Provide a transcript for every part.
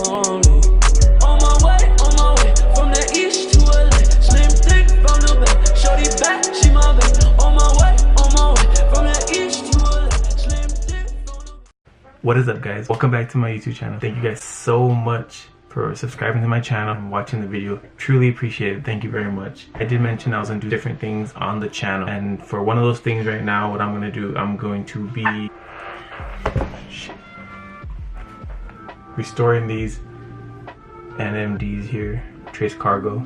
on me. On my way, from the east to LA. Slim thick from the bay, shorty back, she my babe. On my way, from the east to LA. Slim thick from the bay. What is up, guys? Welcome back to my YouTube channel. Thank you guys so much for subscribing to my channel and watching the video. Truly appreciate it. Thank you very much. I did mention I was gonna do different things on the channel, and for one of those things right now, what I'm gonna do, I'm going to be restoring these NMDs here, Trace Cargo.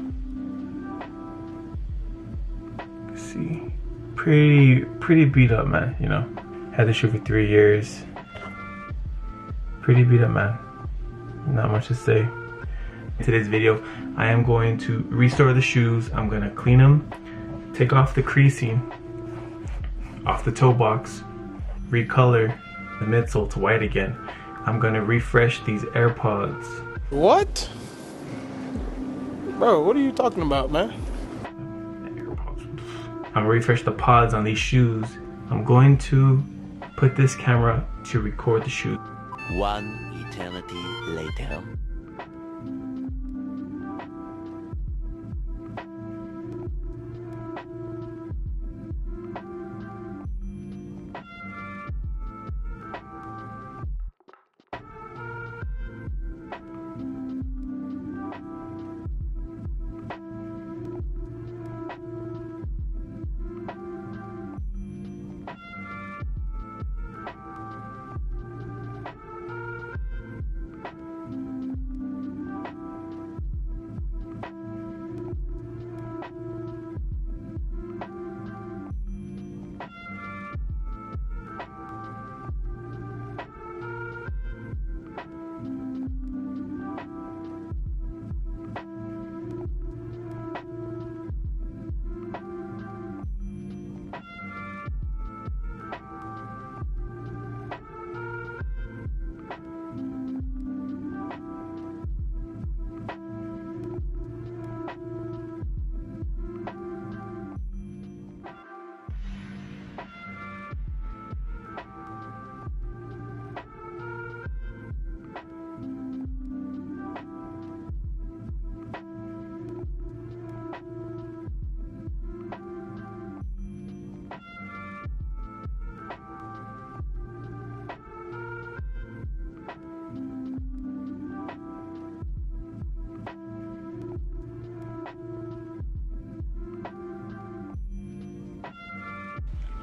Let's see, pretty beat up, man. You know, had the shoe for 3 years. Pretty beat up, man. Not much to say. In today's video, I am going to restore the shoes. I'm gonna clean them, take off the creasing off the toe box, recolor the midsole to white again. I'm gonna refresh these AirPods. What? Bro, what are you talking about, man? I'm gonna refresh the pods on these shoes. I'm going to put this camera to record the shoes. One eternity later.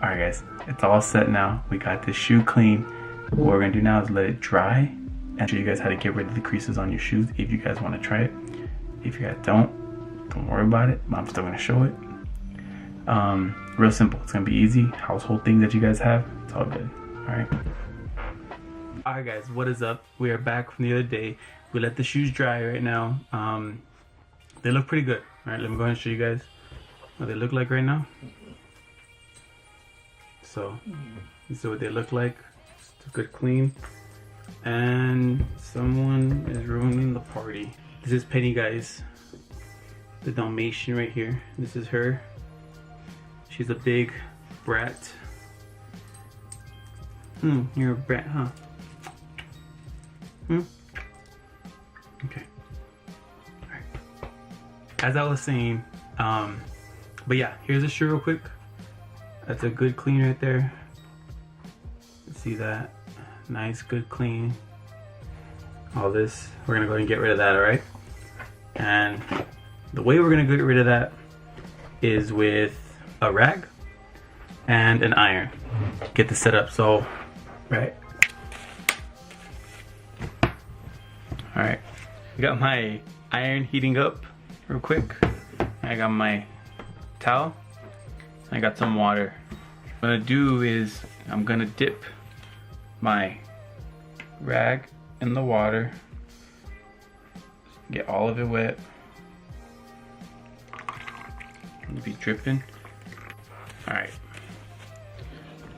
Alright guys, it's all set now. We got this shoe clean. What we're gonna do now is let it dry and show you guys how to get rid of the creases on your shoes if you guys want to try it. If you guys don't worry about it, I'm still gonna show it. Real simple, it's gonna be easy. Household things that you guys have, it's all good. Alright guys, what is up? We are back from the other day. We let the shoes dry right now. They look pretty good. Alright, let me go ahead and show you guys what they look like right now. So this is what they look like. Just a good clean. And someone is ruining the party. This is Penny, guys. The Dalmatian right here. This is her. She's a big brat. You're a brat, huh? Okay. Alright. As I was saying, but yeah, here's the shoe real quick. That's a good clean right there. See that? Nice, good clean. All this, we're gonna go ahead and get rid of that, alright? And the way we're gonna get rid of that is with a rag and an iron. Get this set up, so, right? Alright, I got my iron heating up real quick. I got my towel. I got some water. What I'm gonna do is I'm gonna dip my rag in the water, get all of it wet. It'll be dripping. All right.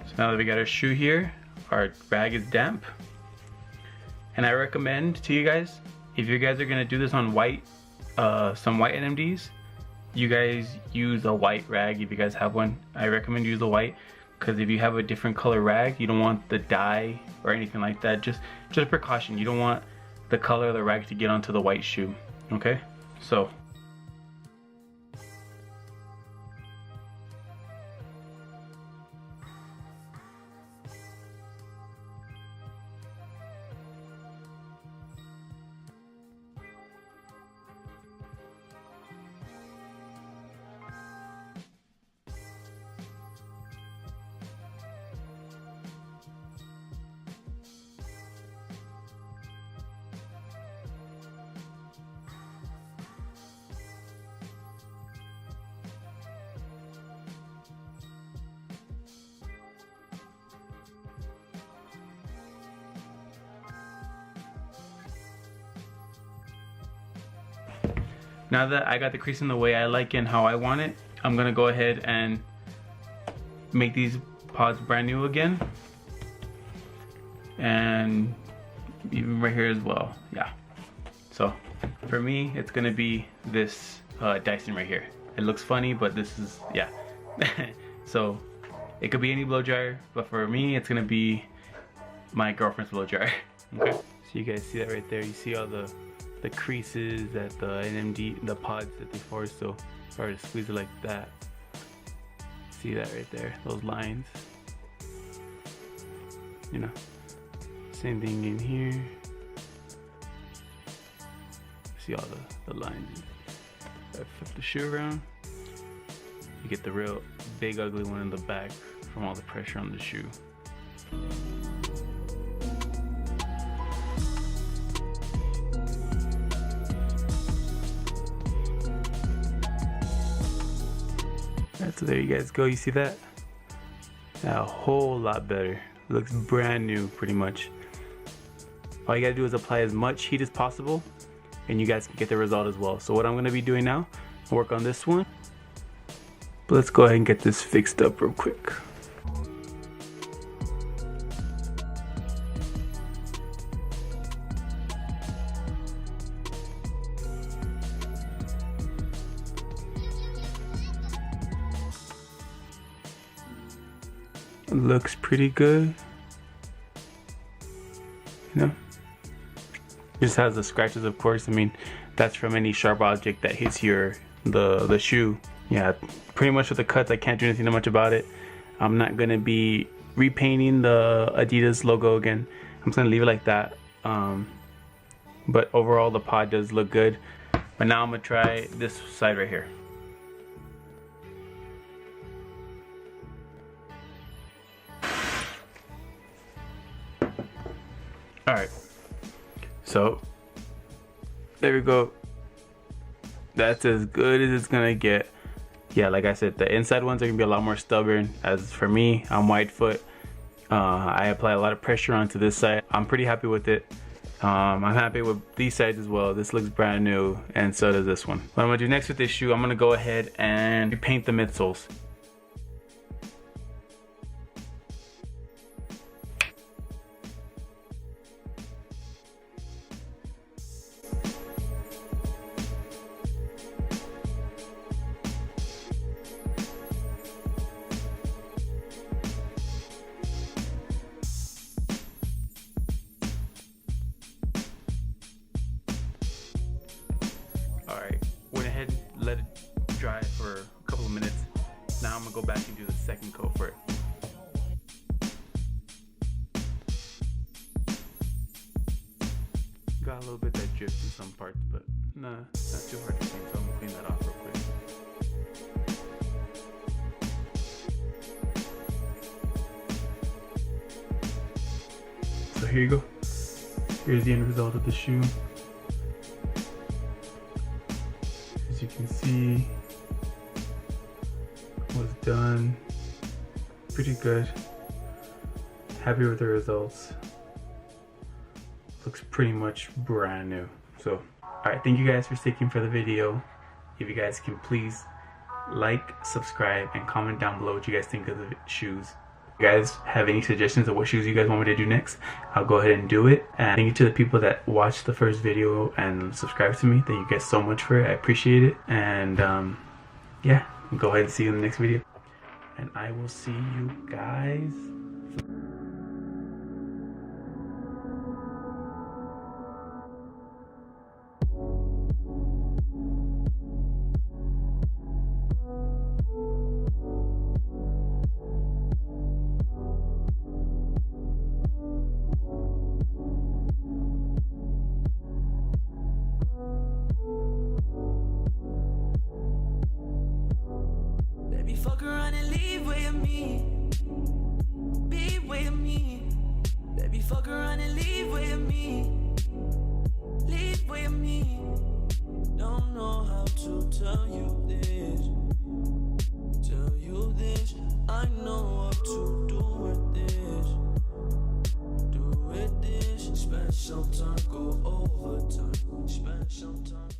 So now that we got our shoe here, our rag is damp, and I recommend to you guys, if you guys are gonna do this on white, some white NMDs, you guys use a white rag. If you guys have one, I recommend use the white, because if you have a different color rag, you don't want the dye or anything like that. Just a precaution. You don't want the color of the rag to get onto the white shoe. Okay, so now that I got the crease in the way I like and how I want it, I'm gonna go ahead and make these pods brand new again. And even right here as well, yeah. So for me, it's gonna be this Dyson right here. It looks funny, but this is, yeah. So it could be any blow dryer, but for me, it's gonna be my girlfriend's blow dryer. Okay. So you guys see that right there? You see all the creases at the NMD, the pods that they forced. So if I were to squeeze it like that, see that right there, those lines, you know. Same thing in here, see all the lines. If I flip the shoe around, you get the real big ugly one in the back from all the pressure on the shoe. So there you guys go, you see that? A whole lot better. Looks brand new pretty much. All you gotta do is apply as much heat as possible and you guys can get the result as well. So what I'm gonna be doing now, I'll work on this one. But let's go ahead and get this fixed up real quick. It looks pretty good, you know. Just has the scratches, of course. I mean, that's from any sharp object that hits the shoe. Yeah, pretty much with the cuts, I can't do anything much about it. I'm not gonna be repainting the Adidas logo again. I'm just gonna leave it like that. But overall, the pod does look good. But now I'm gonna try this side right here. Alright, so there we go. That's as good as it's gonna get. Yeah, like I said, the inside ones are gonna be a lot more stubborn. As for me, I'm wide foot. I apply a lot of pressure onto this side. I'm pretty happy with it. I'm happy with these sides as well. This looks brand new, and so does this one. What I'm gonna do next with this shoe, I'm gonna go ahead and repaint the midsoles. Alright, went ahead and let it dry for a couple of minutes. Now I'm gonna go back and do the second coat for it. Got a little bit that drift in some parts, but nah, not too hard to clean, so I'm gonna clean that off real quick. So here you go. Here's the end result of the shoe. As you can see, was done pretty good. Happy with the results. Looks pretty much brand new. So, alright, thank you guys for sticking for the video. If you guys can please like, subscribe, and comment down below what you guys think of the shoes. If you guys have any suggestions of what shoes you guys want me to do next, I'll go ahead and do it. And thank you to the people that watched the first video and subscribed to me. Thank you guys so much for it. I appreciate it. And yeah, go ahead and see you in the next video. And I will see you guys. some time, go overtime. Spend some time.